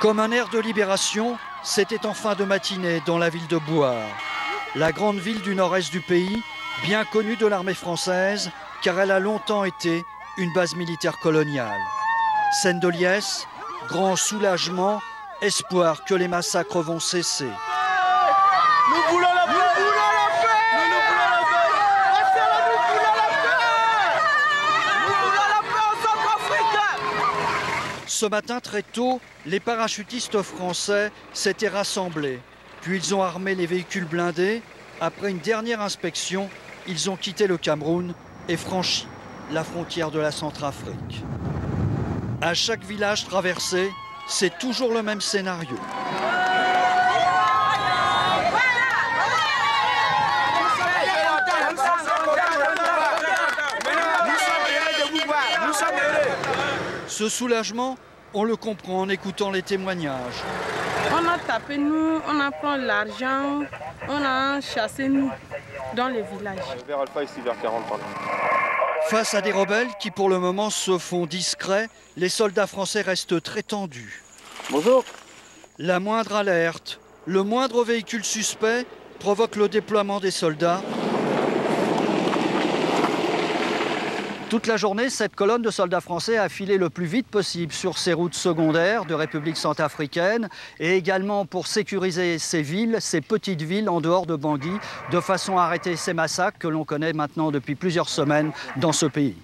Comme un air de libération, c'était en fin de matinée dans la ville de Bouar, la grande ville du nord-est du pays, bien connue de l'armée française, car elle a longtemps été une base militaire coloniale. Scène de liesse, grand soulagement, espoir que les massacres vont cesser. Nous voulons la paix! Nous voulons la paix! Nous voulons la paix! Nous voulons la paix! Nous voulons la paix en Centrafrique! Ce matin, très tôt, les parachutistes français s'étaient rassemblés. Puis ils ont armé les véhicules blindés. Après une dernière inspection, ils ont quitté le Cameroun et franchi la frontière de la Centrafrique. À chaque village traversé, c'est toujours le même scénario. Ce soulagement, on le comprend en écoutant les témoignages. On a tapé nous, on a pris l'argent, on a chassé nous dans les villages. Vers Alpha ici, vers 40 par là. Face à des rebelles qui pour le moment se font discrets, les soldats français restent très tendus. Bonjour. La moindre alerte, le moindre véhicule suspect provoque le déploiement des soldats. Toute la journée, cette colonne de soldats français a filé le plus vite possible sur ces routes secondaires de République centrafricaine et également pour sécuriser ces villes, ces petites villes en dehors de Bangui, de façon à arrêter ces massacres que l'on connaît maintenant depuis plusieurs semaines dans ce pays.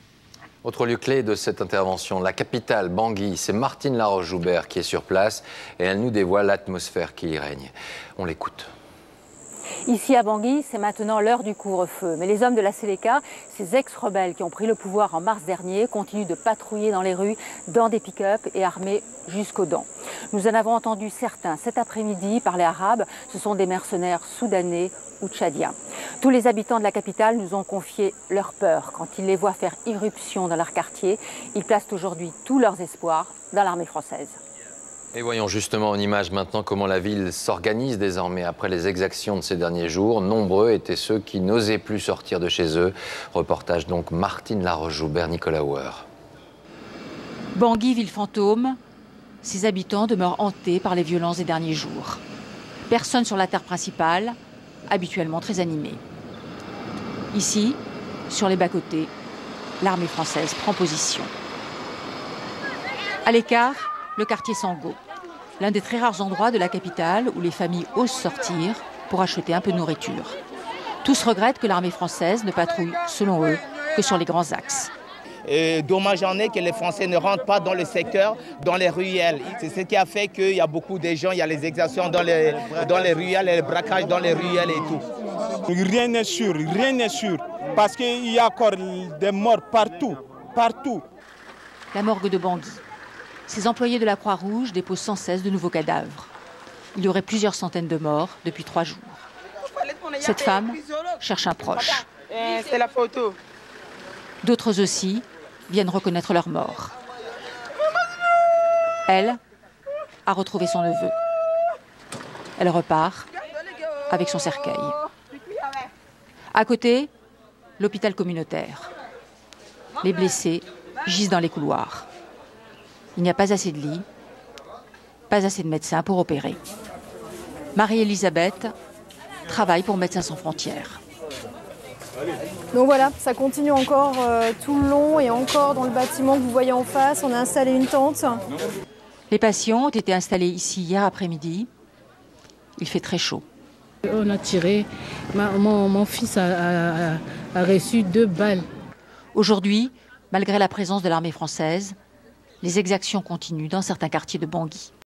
Autre lieu clé de cette intervention, la capitale, Bangui. C'est Martine Laroche-Joubert qui est sur place et elle nous dévoile l'atmosphère qui y règne. On l'écoute. Ici à Bangui, c'est maintenant l'heure du couvre-feu. Mais les hommes de la Séléka, ces ex-rebelles qui ont pris le pouvoir en mars dernier, continuent de patrouiller dans les rues, dans des pick-up et armés jusqu'aux dents. Nous en avons entendu certains cet après-midi parler arabe. Ce sont des mercenaires soudanais ou tchadiens. Tous les habitants de la capitale nous ont confié leur peur quand ils les voient faire irruption dans leur quartier. Ils placent aujourd'hui tous leurs espoirs dans l'armée française. Et voyons justement en image maintenant comment la ville s'organise désormais après les exactions de ces derniers jours. Nombreux étaient ceux qui n'osaient plus sortir de chez eux. Reportage donc Martine Laroche-Joubert, Nicolas Hauer. Bangui, ville fantôme, ses habitants demeurent hantés par les violences des derniers jours. Personne sur la terre principale, habituellement très animée. Ici, sur les bas-côtés, l'armée française prend position. À l'écart, le quartier Sango, l'un des très rares endroits de la capitale où les familles osent sortir pour acheter un peu de nourriture. Tous regrettent que l'armée française ne patrouille, selon eux, que sur les grands axes. Et dommage en est que les Français ne rentrent pas dans le secteur, dans les ruelles. C'est ce qui a fait qu'il y a beaucoup de gens, il y a les exactions dans les ruelles, les braquages dans les ruelles et tout. Rien n'est sûr, parce qu'il y a encore des morts partout, partout. La morgue de Bangui. Ces employés de la Croix-Rouge déposent sans cesse de nouveaux cadavres. Il y aurait plusieurs centaines de morts depuis 3 jours. Cette femme cherche un proche. C'est la photo. D'autres aussi viennent reconnaître leur mort. Elle a retrouvé son neveu. Elle repart avec son cercueil. À côté, l'hôpital communautaire. Les blessés gisent dans les couloirs. Il n'y a pas assez de lits, pas assez de médecins pour opérer. Marie-Elisabeth travaille pour Médecins sans frontières. Donc voilà, ça continue encore tout le long et encore dans le bâtiment que vous voyez en face. On a installé une tente. Les patients ont été installés ici hier après-midi. Il fait très chaud. On a tiré. Mon fils a reçu 2 balles. Aujourd'hui, malgré la présence de l'armée française, les exactions continuent dans certains quartiers de Bangui.